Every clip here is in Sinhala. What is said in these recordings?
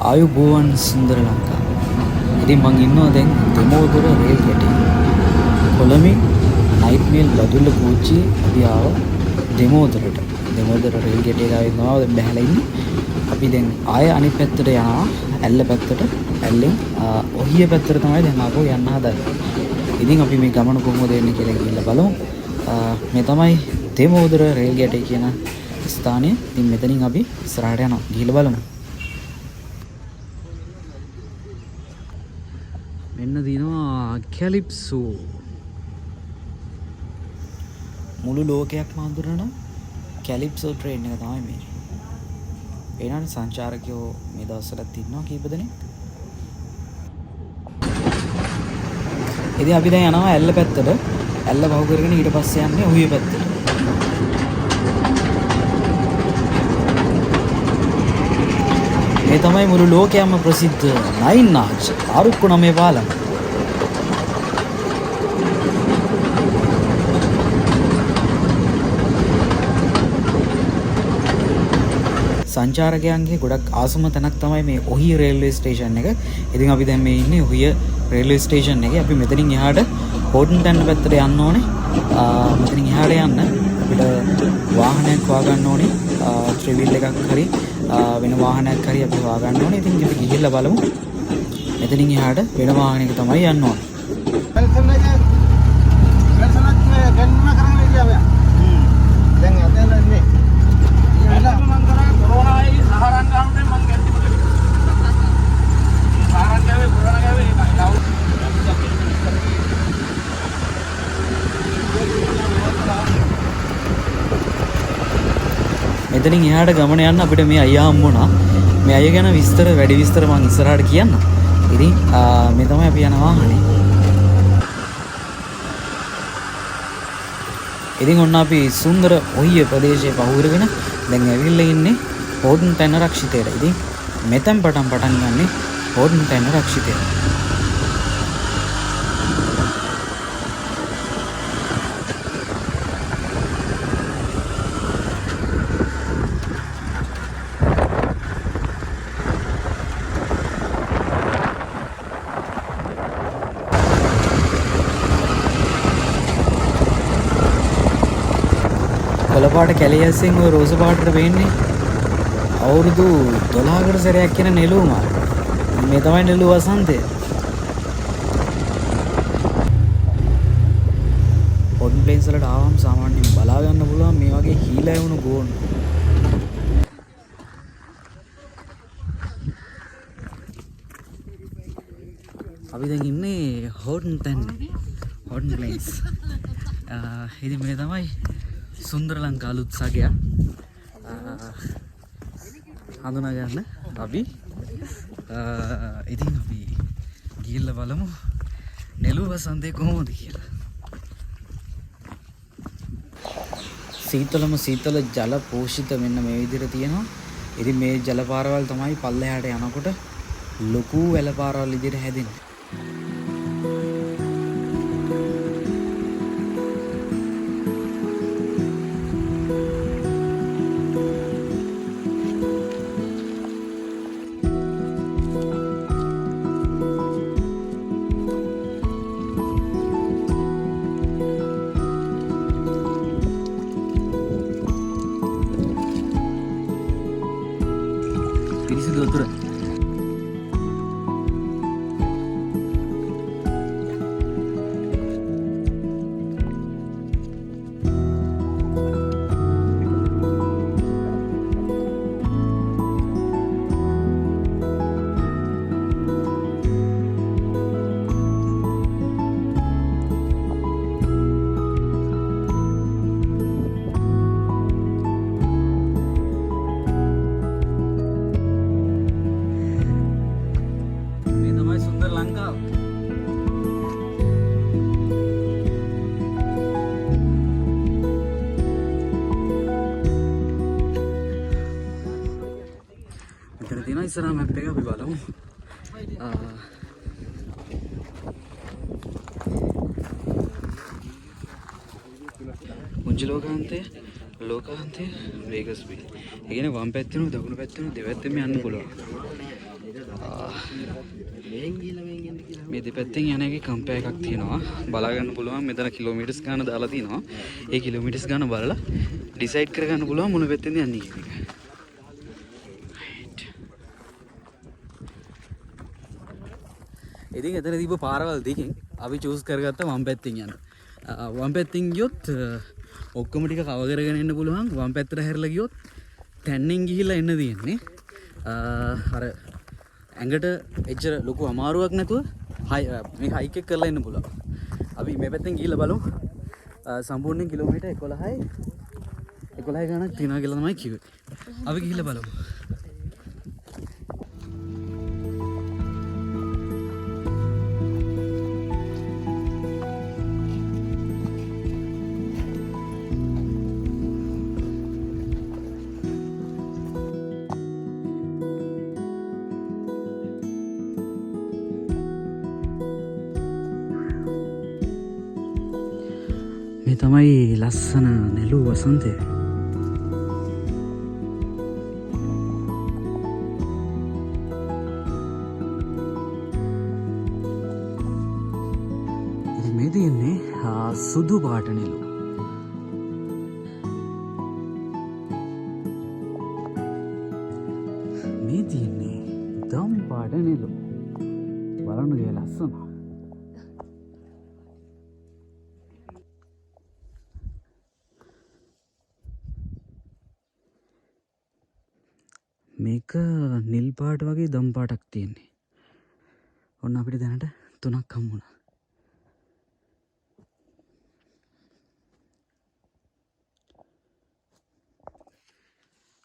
ආයුබෝවන් සුන්දර ලංකාව. ඉතින් මං ඉන්නවා දැන් දෙමෝදර රේල් ගැටේ. කොළඹින් නයිට් මේල් බදුල්ල කෝච්චි අපි ආව දෙමෝදරට. දෙමෝදර රේල් ගැටේ ගාවින් ආව දැන් බහැලා ඉන්නේ. අපි දැන් ආය අනිත් පැත්තට යනවා. ඇල්ල පැත්තට. ඇල්ලෙන් ඔහිය පැත්තට තමයි දැන් ආපහු යන්න හදන්නේ. ඉතින් අපි මේ ගමන කොහොමද එන්නේ කියලා ගිහිල්ලා බලමු. මේ තමයි දෙමෝදර රේල් ගැටේ කියන ස්ථානය. ඉතින් මෙතනින් අපි ඉස්සරහට යනවා. ගිහිල්ලා බලමු. මෙන්න දිනවා කැලිප්සෝ. මුළු ලෝකයක්ම හඳුනන කැලිප්සෝ ට්‍රේන් එක තමයි මේ. එනන් සංචාරකයෝ මේ දවස්වලත් ඉන්නවා කීප දෙනෙක්. ඉතින් අපි දැන් යනවා ඇල්ල පැත්තට. ඇල්ල පහු කරගෙන ඊට පස්සේ යන්නේ ඔහිය පැත්තට. මේ තමයි මුළු ලෝකයම ප්‍රසිද්ධ නයින් ආච් ආරුක්කු නමේ පාලම. සංචාරකයන්ගේ ගොඩක් ආසම තැනක් තමයි මේ ඔහිය රේල්වේ ස්ටේෂන් එක. ඉතින් අපි දැන් මේ ඉන්නේ ඔහිය රේල්වේ ස්ටේෂන් එකේ. අපි මෙතනින් එහාට හෝටන් ටැන්න පැත්තට යන්න ඕනේ. මෙතනින් එහාට යන්න අපිට වාහනයක් හොයාගන්න ඕනේ. ට්‍රැවල් එකක් හරි වෙන වාහනයක් හරි අපි හොයාගන්න ඕනේ. ඉතින් අපි ගිහිල්ලා බලමු. මෙතනින් එහාට වෙන වාහනයක තමයි යන්න ඕනේ. මෙතනින් එහාට ගමන යන්න අපිට මේ අයියා හම්බුණා. මේ අයියා ගැන වැඩි විස්තර මම ඉස්සරහට කියන්න. ඉතින් මේ තමයි අපි යන වාහනේ. ඉතින් ඔන්න අපි සුන්දර ඔහිය ප්‍රදේශයේ පහු කරගෙන දැන් ඇවිල්ලා ඉන්නේ හෝටන් ටැන්න රක්ෂිතයට. ඉතින් මෙතෙන් පටන් ගන්නේ හෝටන් ටැන්න රක්ෂිතය. කොළපාට කැලියස්සෙන් ඔය රෝස පාටට වෙන්නේ අවුරුදු 12කට සැරයක් කියන නෙළුම. මේ තමයි නෙළුව වසන්තය. හොටන් ප්ලේන්ස් වලට ආවම සාමාන්‍යයෙන් බලා ගන්න පුළුවන් මේ වගේ හීලා වුණු ගෝන්. අපි දැන් ඉන්නේ හෝටන් ප්ලේන්ස්. ඉතින් මේ තමයි සුන්දර ලංකා අලුත් සගය. හඳුනා ගන්න අපි ඉතින් අපි ගිහිල්ලා බලමු නෙළුව වසන්තේ කොහොමද කියලා. සීතල ජල පෝෂිත මෙන්න මේ විදිහට තියෙනවා. ඉතින් මේ ජල පාරවල් තමයි පල්ලෙහාට යනකොට ලොකු වැල පාරවල් විදිහට හැදෙන්නේ. පිරිසිදු වතුර. තියෙනවා ඉස්සරහා මැප් එක අපි බලමු. පුංචි ලෝකාන්තය වේගස් බී. ඒ කියන්නේ වම් පැත්තෙනුයි දකුණු පැත්තෙනුයි දෙපැත්තෙම යන්න පුළුවන්. මේ දෙපැත්තෙන් යන එකේ කම්පය එකක් තියෙනවා. බලා ගන්න පුළුවන් මෙතන කිලෝමීටර්ස් ගාන දාලා තිනවා. ඒ කිලෝමීටර්ස් ගාන බලලා ඩිසයිඩ් කර ගන්න පුළුවන් මොන පැත්තෙන්ද යන්නේ කියන එක. ඉතින් එතන තිබ්බ පාරවල් දෙකෙන් අපි චූස් කරගත්ත වම් පැත්තෙන් යන්න. වම් පැත්තෙන් ගියොත් ඔක්කොම ටික කව කරගෙන එන්න පුළුවන්. වම් පැත්තට හැරිලා ගියොත් තැන්නෙන් ගිහිල්ලා එන්න තියෙන්නේ. අර ඇඟට එච්චර ලොකු අමාරුවක් නැතුව මේ හයික් එක කරලා එන්න පුළුවන්. අපි මේ පැත්තෙන් ගිහිල්ලා බලමු. සම්පූර්ණයෙන් කිලෝමීටර් 11යි 11 ගණක් තියනවා කියලා තමයි කිව්වේ. අපි ගිහිල්ලා බලමු. මේ තමයි ලස්සන නෙළුව වසන්තය. ඉතින් මේ තියෙන්නේ සුදු පාට නෙළුව. මේ තියෙන්නේ දම් පාට නෙළුව. බලන්න ගේ ලස්සන. මේක නිල් පාට වගේ දම් පාටක් තියෙන්නේ. ඔන්න අපිට දැනට 3ක් හම්බුණා.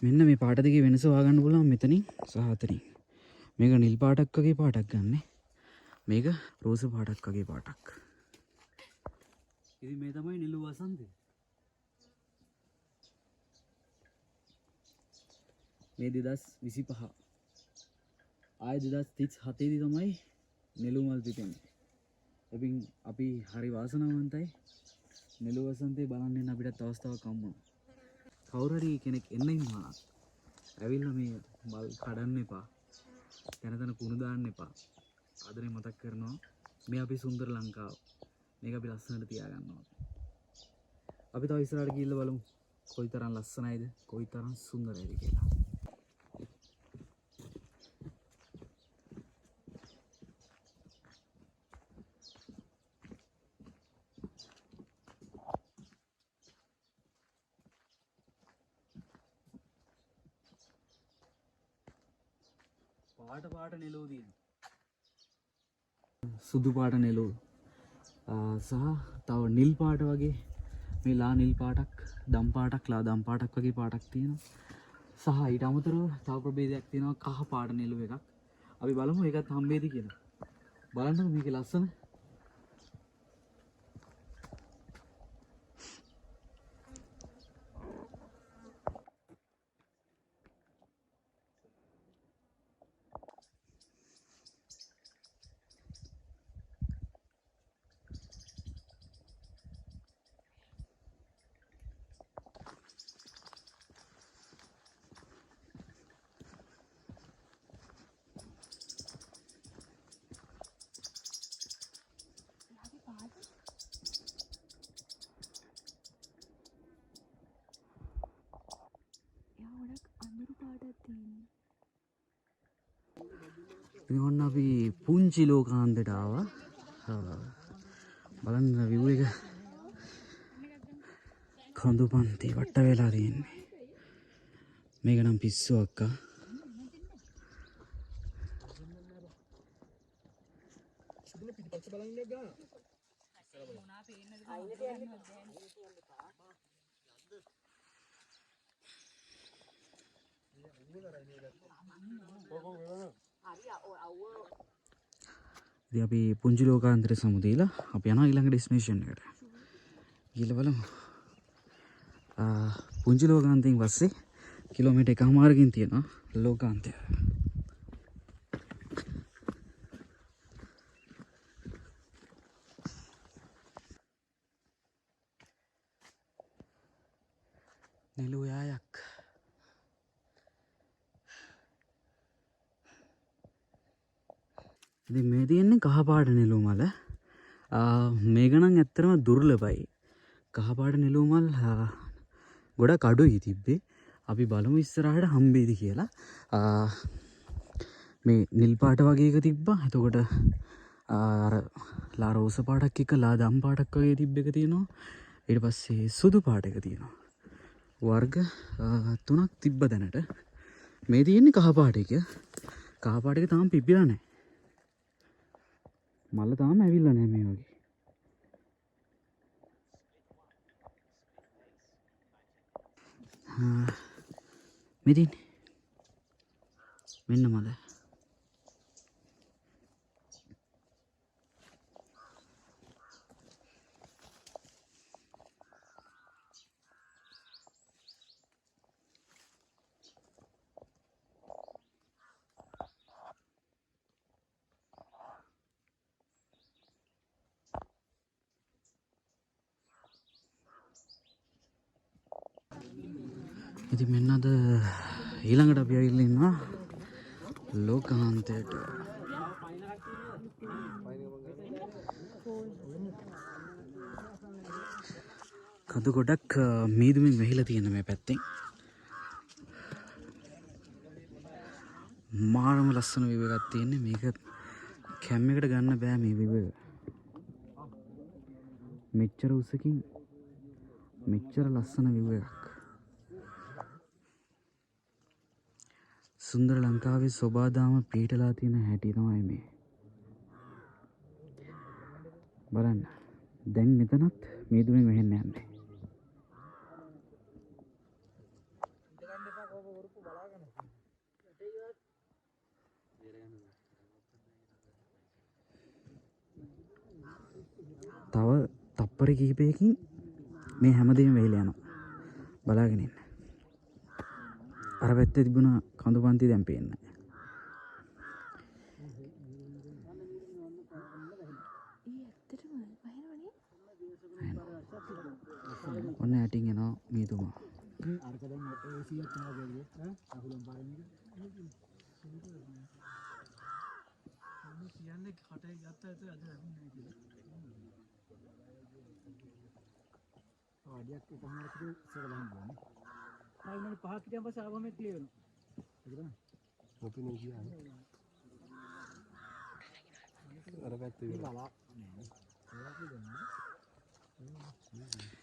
මෙන්න මේ පාට දෙකේ වෙනස හොයාගන්න පුළුවන් මෙතනින් සහ අතනින්. මේක නිල් පාටක් වගේ පාටක් ගන්න. මේක රෝස පාටක් වගේ පාටක්. ඉතින් මේ තමයි නිලු වසන්තය. මේ 2025 ආය 2037 දී තමයි නෙළු මල් පිපෙන්නේ. ඉතින් අපි හරි වාසනාවන්තයි නෙළු වසන්තේ බලන්න අපිට අවස්ථාවක් හම්බුණා. කවුරු හරි කෙනෙක් එන්න ඉන්නවා නම් ඇවිල්ලා මේ මල් කඩන්න එපා. තන තන කුණු දාන්න එපා. ආදරේ මතක් කරනවා මේ අපි සුන්දර ලංකාව. මේක අපි ලස්සනට තියාගන්නවා. අපි තව ඉස්සරහට ගිහිල්ලා බලමු කොයිතරම් ලස්සනයිද කොයිතරම් සුන්දරයිද කියලා. පාට නෙළුව තියෙනවා. සුදු පාට නෙළුව සහ තව නිල් පාට වගේ මේ ලා නිල් පාටක් දම් පාටක් ලා දම් පාටක් වගේ පාටක් තියෙනවා. සහ ඊට අමතරව තව ප්‍රභේදයක් තියෙනවා කහ පාට නෙළුව එකක්. අපි බලමු ඒකත් හම්බෙයිද කියලා. බලන්නකෝ මේකේ ලස්සන. ඉතින් ඔන්න අපි පුංචි ලෝකාන්තයට ආවා. බලන්න view එක කඳු පන්ති වට වෙලා තියෙන්නේ. මේක නම් පිස්සු අක්කා. ඉතින් අපි පුංචි ලෝකාන්තයට සමුදීලා අපි යනවා ඊළඟ ඩෙස්ටිනේෂන් එකට. ගිහලා බලමු. පුංචි ලෝකාන්තයෙන් පස්සේ කිලෝමීටර් 1කමාරකින් තියෙනවා ලෝකාන්තය. නෙළුව යායක්. ඉතින් මේ තියෙන්නේ කහපාට නෙළුම් මල. මේක නම් ඇත්තටම දුර්ලභයි. කහපාට නෙළුම් මල් ගොඩක් අඩුයි තිබ්බේ. අපි බලමු ඉස්සරහට හම්බෙයිද කියලා. මේ නිල් පාට වගේ එක තිබ්බා. එතකොට අර ලා රෝස පාටක් එක ලා දම් පාටක් වගේ තිබ්බ එක තියෙනවා. ඊට පස්සේ සුදු පාට එක තියෙනවා. වර්ග 3ක් තිබ්බ දැනට. මේ තියෙන්නේ කහපාට එක. කහපාට එක තාම පිපිලා නැහැ. මල්ල තාම ඇවිල්ලා නැහැ මේ වගේ. මේ තියෙන්නේ මෙන්න මල. ඉතින් මෙන්න අද ඊළඟට අපි ඇවිල්ලා ඉන්නවා ලෝකාන්තයට. කඳු ගොඩක් මීදුමින් වැහිලා තියෙන මේ පැත්තෙන්. මාරම ලස්සන view එකක් තියෙන්නේ. මේක කැම් එකට ගන්න බෑ මේ view එක. මෙච්චර උසකින් මෙච්චර ලස්සන view එකක්. සුන්දර ලංකාවේ සොබාදාම පිහිටලා තියෙන හැටි තමයි මේ. බලන්න. දැන් මෙතනත් මීදුමින් වැහෙන්න යන්නේ. තව තප්පර කිහිපයකින් මේ හැමදේම වෙහිලා යනවා. බලාගෙන ඉන්න. අර පැත්තේ තිබුණ කඳු පන්ති දැන් පේන්නේ නැහැ. ඔන්න ඇටින් එනවා මීදුමා.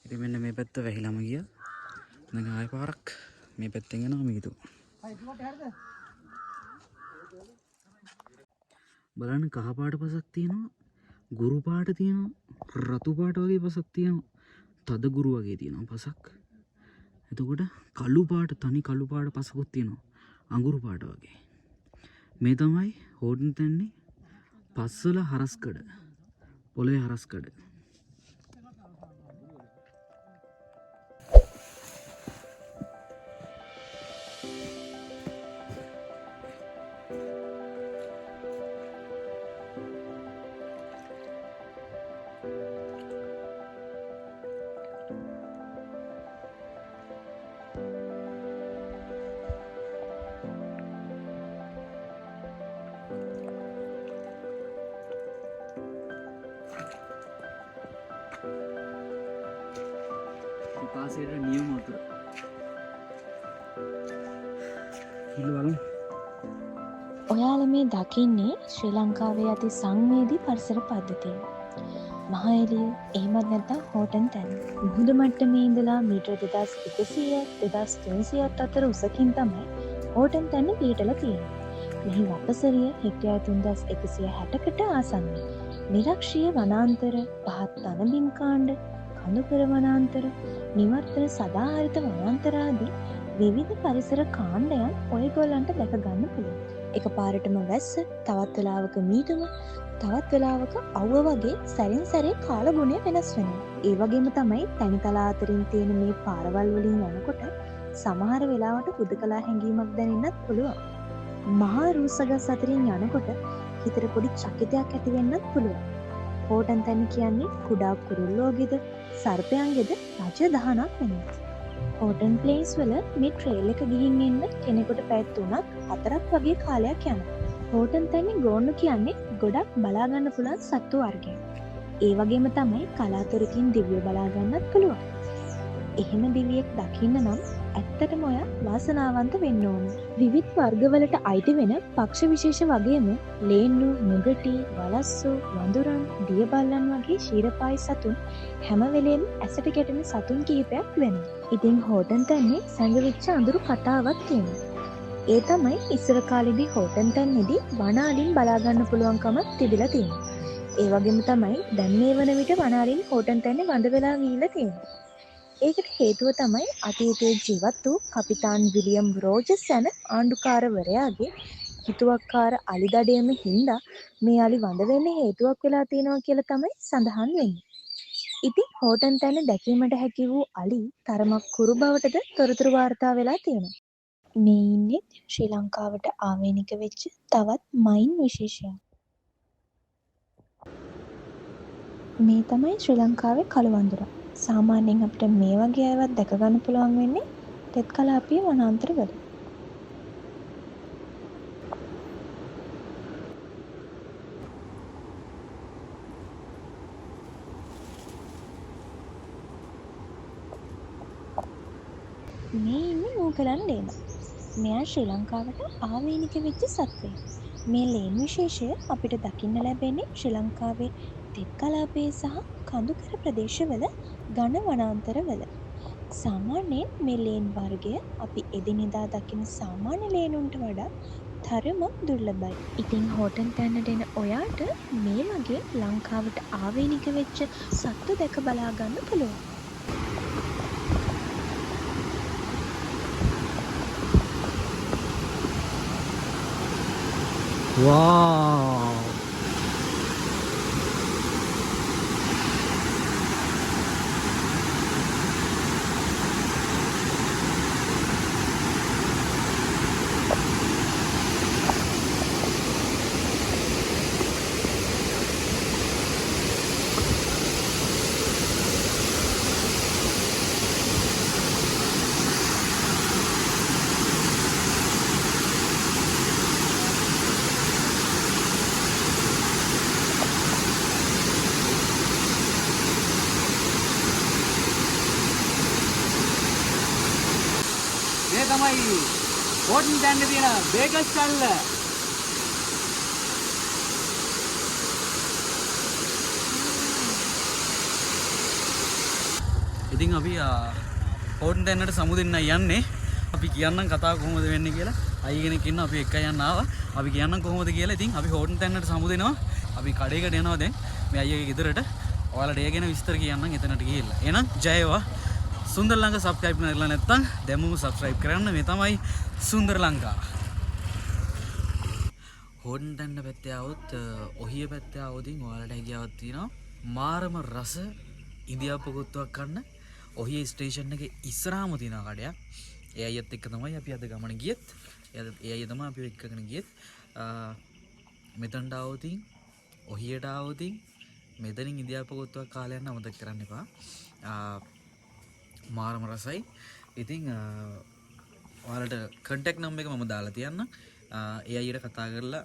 ඉතින් මෙන්න මේ පැත්ත වැහිලාම ගියා. දැන් ආයෙ පාරක් මේ පැත්තෙන් යනවා මීදුම. බලන්න කහ පාට පසක් තියෙනවා, ගුරු පාට තියෙනවා, රතු පාට වගේ පසක් තියෙනවා, තද ගුරු වගේ තියෙනවා පසක්. එතකොට කළු පාට, තනි කළු පාට පසකුත් තියෙනවා, අඟුරු පාට වගේ. මේ තමයි හෝටන් තැන්නේ පස්වල හරස්කඩ, පොළවේ හරස්කඩ. පාසයට නියම වතුර. ඔයාලා මේ දකින්නේ ශ්‍රී ලංකාවේ අති සංවේදී පරිසර පද්ධතිය. මහ එළිය එහෙමත් නැත්නම් හෝටන් තැන්න. මුහුදු මට්ටමේ ඉඳලා මීටර 2100 2300ත් අතර උසකින් තමයි හෝටන් තැන්න පිහිටලා තියෙන්නේ. මෙහි වපසරිය හෙක්ටයාර් 3160කට ආසන්නයි. නිරක්ෂීය වනාන්තර, පහත් තනබිම් කාණ්ඩ, කඳුකර වනාන්තර, නිවර්තන සදාහරිත වනාන්තර ආදී විවිධ පරිසර කාණ්ඩයන් ඔයගොල්ලන්ට දැක ගන්න පුළුවන්. එකපාරටම වැස්ස, තවත් වෙලාවක මීදුම, තවත් වෙලාවක අවුව වගේ සැරින් සැරේ කාලගුණය වෙනස් වෙනවා. ඒ වගේම තමයි තනිතලා අතරින් තියෙන මේ පාරවල් වලින් යනකොට සමහර වෙලාවට හුදකලා හැඟීමක් දැනෙන්නත් පුළුවන්. මහා රූසගස් අතරින් යනකොට හිතට පොඩි චකිතයක් ඇති වෙන්නත් පුළුවන්. හෝටන් තැන්න කියන්නේ කුඩා කුරුල්ලෝගෙද සර්පයන්ගෙද රජ දහනක් වෙනවා. හෝටන් ප්ලේස් වල මේ ට්‍රේල් එක ගිහින් එන්න කෙනෙකුට පැය 3ක් 4ක් වගේ කාලයක් යනවා. හෝටන් තැන්නේ ගෝන්නු කියන්නේ ගොඩක් බලාගන්න පුළන් සත්තු වර්ගය. ඒ වගේම තමයි කලාතුරකින් දිවිය බලාගන්නත් පුළුවන්. එහෙම දිවියෙක් දකින්න නම් ඇත්තටම ඔයා වාසනාවන්ත වෙන්න ඕන. විවිධ වර්ගවලට අයිති වෙන පක්ෂ විශේෂ වගේම ලේන්නු, මුගටි, වලස්සු, වඳුරන්, දියබල්ලන් වගේ ශීරපායි සතුන් හැම වෙලේම ඇසට ගැටෙන සතුන් කිහිපයක් වෙනවා. ඉතින් හෝටන් තැන්නේ සැඟවිච්ච අඳුරු කතාවක් තියෙනවා. ඒ තමයි ඉස්සර කාලෙදී හෝටන් තැන්නේදී වනාලින් බලාගන්න පුළුවන්කමක් තිබිලා තියෙනවා. ඒ වගේම තමයි දැන් මේ වන විට වනාලින් හෝටන් තැන්නේ වඳ වෙලා ගිහිල්ලා තියෙනවා. ඒකට හේතුව තමයි අතීතයේ ජීවත් වූ කපිතාන් විලියම් රෝජර්ස් යන ආණ්ඩුකාරවරයාගේ හිතුවක්කාර අලි දඩයම හින්දා මේ අලි වඳ වෙන්න හේතුවක් වෙලා තියෙනවා කියලා තමයි සඳහන් වෙන්නේ. ඉතින් හෝටන් තැන්න දැකීමට හැකි වූ අලි තරමක් කුරු බවටද තොරතුරු වාර්තා වෙලා තියෙනවා. මේ ඉන්නේ ශ්‍රී ලංකාවට ආවේනික වෙච්ච තවත් මයින් විශේෂයක්. මේ තමයි ශ්‍රී ලංකාවේ කළුවඳුර. සාමාන්‍යයෙන් අපිට මේ වගේ අයවත් දැක ගන්න පුළුවන් වෙන්නේ තෙත් කලාපීය වනාන්තරවල. මේ ඉන්නේ මූකලන් ලේන. මෙයා ශ්‍රී ලංකාවට ආවේනික වෙච්ච සත්වයෙක්. මේ ලේන් විශේෂය අපිට දකින්න ලැබෙන්නේ ශ්‍රී ලංකාවේ තෙත් කලාපයේ සහ කඳුකර ප්‍රදේශවල ඝන වනාන්තරවල. සාමාන්‍යයෙන් මේ ලේන් වර්ගය අපි එදිනෙදා දකින සාමාන්‍ය ලේනුන්ට වඩා තරමක් දුර්ලභයි. ඉතින් හෝටන් තැන්නට එන ඔයාට මේ වගේ ලංකාවට ආවේනික වෙච්ච සත්තු දැක බලා ගන්න පුළුවන්. Wow. මේ තමයි හෝටන් තැන්නේ තියෙන බේකස් කල්ල. ඉතින් අපි හෝටන් තැන්නට සමුදෙන්න යන්නේ. අපි කියන්නම් කතාව කොහොමද වෙන්නේ කියලා. අයිය කෙනෙක් ඉන්නවා අපි එක්ක යන්න ආවා. අපි කියන්නම් කොහොමද කියලා. ඉතින් අපි හෝටන් තැන්නට සමුදෙනවා. අපි කඩේකට යනවා දැන්. මේ අයියගේ ගෙදරට. ඔයාලට ඒ ගැන විස්තර කියන්නම් එතනට ගිහිල්ලා. එහෙනම් ජයවා. සුන්දර ලංකා සබ්ස්ක්‍රයිබ් කරලා නැත්නම් දැන්ම සබ්ස්ක්‍රයිබ් කරන්න. මේ තමයි සුන්දර ලංකා. හෝටන් තැන්න පැත්තේ આવොත් ඔහිය පැත්තේ આવොතින් ඔයාලට හැකියාවක් තියෙනවා මාරම රස ඉන්දියාපු කොත්තුවක් කන්න. ඔහිය ස්ටේෂන් එකේ ඉස්සරහම තියෙන කඩයක්. ඒ අයත් එක්ක තමයි අපි අද ගමන ගියෙත්. ඒ අය තමයි අපි එක්කගෙන ගියෙත්. මෙතනට આવොතින් ඔහියට આવොතින් මෙතනින් ඉන්දියාපු කොත්තුවක් කාලයක් යන්න අමතක කරන්න එපා. මාරම රසයි. ඉතින් ඔයාලට කන්ටැක්ට් නම්බර් එක මම දාලා තියන්නම්. ඒ අයියට කතා කරලා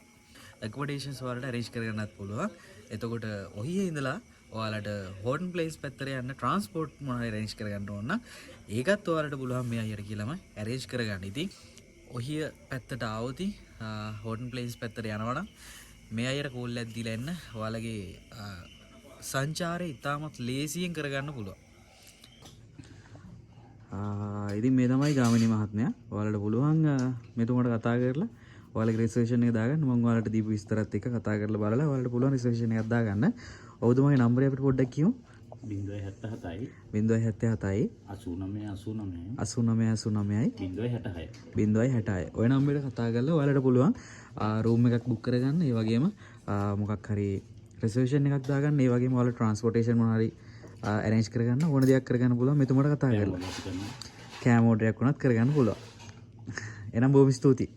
ඇකොමඩේෂන්ස් ඔයාලට අරේන්ජ් කරගන්නත් පුළුවන්. එතකොට ඔහියේ ඉඳලා ඔයාලට හෝටන් ප්ලේස් පැත්තට යන්න ට්‍රාන්ස්පෝර්ට් මොනවාරි අරේන්ජ් කරගන්න ඕන නම් ඒකත් ඔයාලට පුළුවන් මේ අයියට කියලාම අරේන්ජ් කරගන්න. ඉතින් ඔහිය පැත්තට ආවොතින් හෝටන් ප්ලේස් පැත්තට යනවා නම් මේ අයියට කෝල් එකක් දීලා එන්න. ඔයාලගේ සංචාරය ඉතාමත් ලේසියෙන් කරගන්න පුළුවන්. ඉතින් මේ තමයි ගාමිණී මහත්මයා. ඔයාලට පුළුවන් මෙතුමට කතා කරලා ඔයාලගේ රිසර්වේෂන් එක දාගන්න. මම ඔයාලට දීපු විස්තරත් එක්ක කතා කරලා බලලා ඔයාලට පුළුවන් රිසර්වේෂන් එකක් දාගන්න. ඔව්තුමාගේ නම්බරය අපිට පොඩ්ඩක් කියමු. 077යි 077යි 89 89 066 ඔය නම්බරයට කතා කරලා ඔයාලට පුළුවන් රූම් එකක් බුක් කරගන්න. ඒ වගේම මොකක් හරි රිසර්වේෂන් එකක් දාගන්න. ඒ වගේම ඔයාලට ට්‍රාන්ස්පෝර්ටේෂන් මොනවා හරි අරේන්ජ් කරගන්න ඕන දෙයක් කරගන්න පුළුවන්. මෙතුමට කතා කරලා කෑම ඕඩරයක් වුණත් කරගන්න පුළුවන්. එහෙනම් බොහොම ස්තුතියි.